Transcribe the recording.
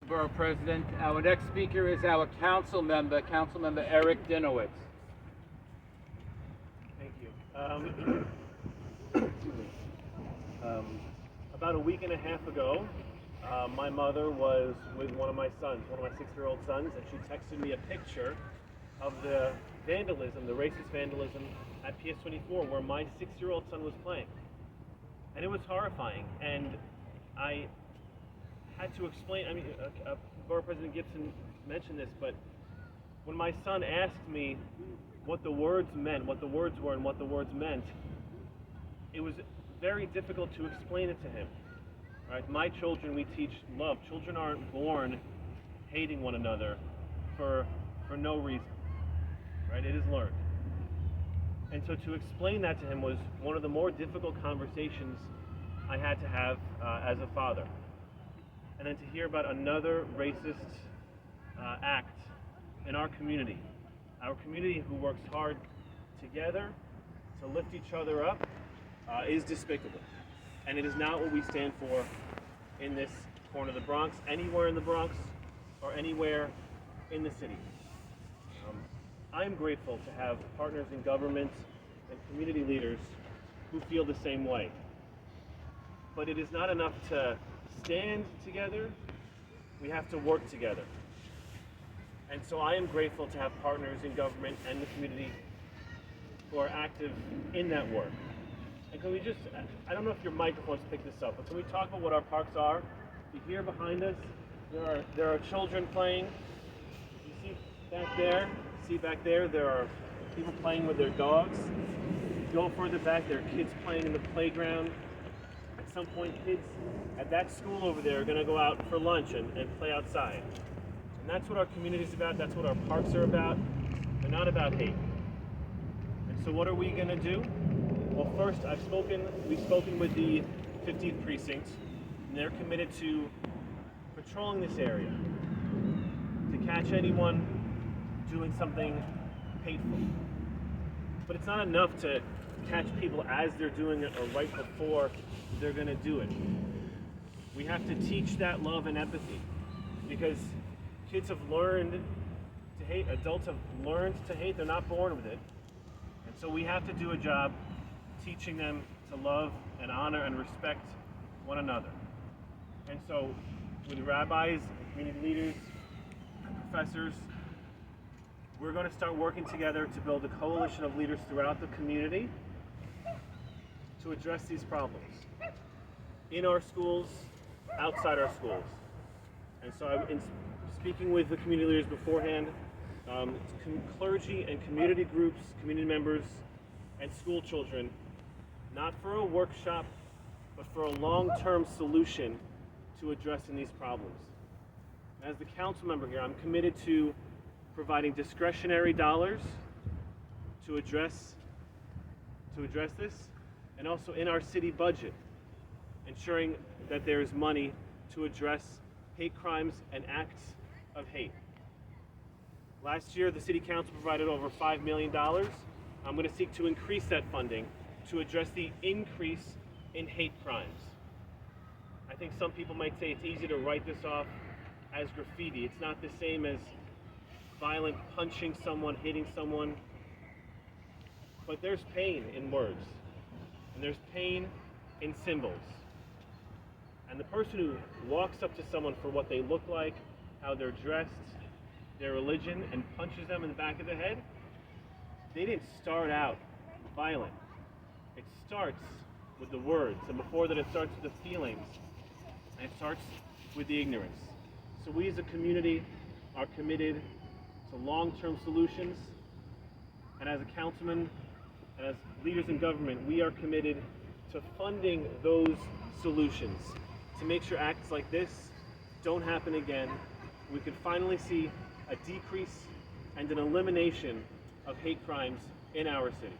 Borough President. Our next speaker is our Councilmember Eric Dinowitz. Thank you. About a week and a half ago, my mother was with one of my 6-year-old sons, and she texted me a picture of the vandalism, the racist vandalism at PS24 where my 6-year-old son was playing. And it was horrifying, and I had to explain, Borough President Gibson mentioned this, but when my son asked me what the words meant, what the words were and what the words meant, it was very difficult to explain it to him. Right? My children, we teach love. Children aren't born hating one another for no reason. Right? It is learned. And so to explain that to him was one of the more difficult conversations I had to have as a father. And then to hear about another racist act in our community who works hard together to lift each other up, is despicable. And it is not what we stand for in this corner of the Bronx, anywhere in the Bronx, or anywhere in the city. I'm grateful to have partners in government and community leaders who feel the same way. But it is not enough to stand together, we have to work together. And so I am grateful to have partners in government and the community who are active in that work. And can we just, I don't know if your microphones pick this up, but can we talk about what our parks are? You hear behind us, there are children playing. You see back there, there are people playing with their dogs. Go further back, there are kids playing in the playground. At some point, kids at that school over there are going to go out for lunch and play outside. And that's what our community is about, that's what our parks are about. They're not about hate. And so what are we going to do? Well, first, we've spoken with the 15th Precinct, and they're committed to patrolling this area to catch anyone doing something hateful. But it's not enough to catch people as they're doing it or right before they're going to do it. We have to teach that love and empathy, because kids have learned to hate, adults have learned to hate, they're not born with it. And so we have to do a job teaching them to love and honor and respect one another. And so with rabbis, community leaders, and professors, we're going to start working together to build a coalition of leaders throughout the community to address these problems in our schools, outside our schools. And so in speaking with the community leaders beforehand, clergy and community groups, community members, and school children, not for a workshop, but for a long-term solution to addressing these problems. As the council member here, I'm committed to providing discretionary dollars to address this, and also in our city budget, ensuring that there is money to address hate crimes and acts of hate. Last year, the City Council provided over $5 million. I'm going to seek to increase that funding to address the increase in hate crimes. I think some people might say it's easy to write this off as graffiti. It's not the same as violent punching someone, hitting someone. But there's pain in words, and there's pain in symbols. And the person who walks up to someone for what they look like, how they're dressed, their religion, and punches them in the back of the head, they didn't start out violent. It starts with the words, and before that it starts with the feelings, and it starts with the ignorance. So we as a community are committed to long-term solutions, and as a councilman and as leaders in government, we are committed to funding those solutions to make sure acts like this don't happen again. We can finally see a decrease and an elimination of hate crimes in our city.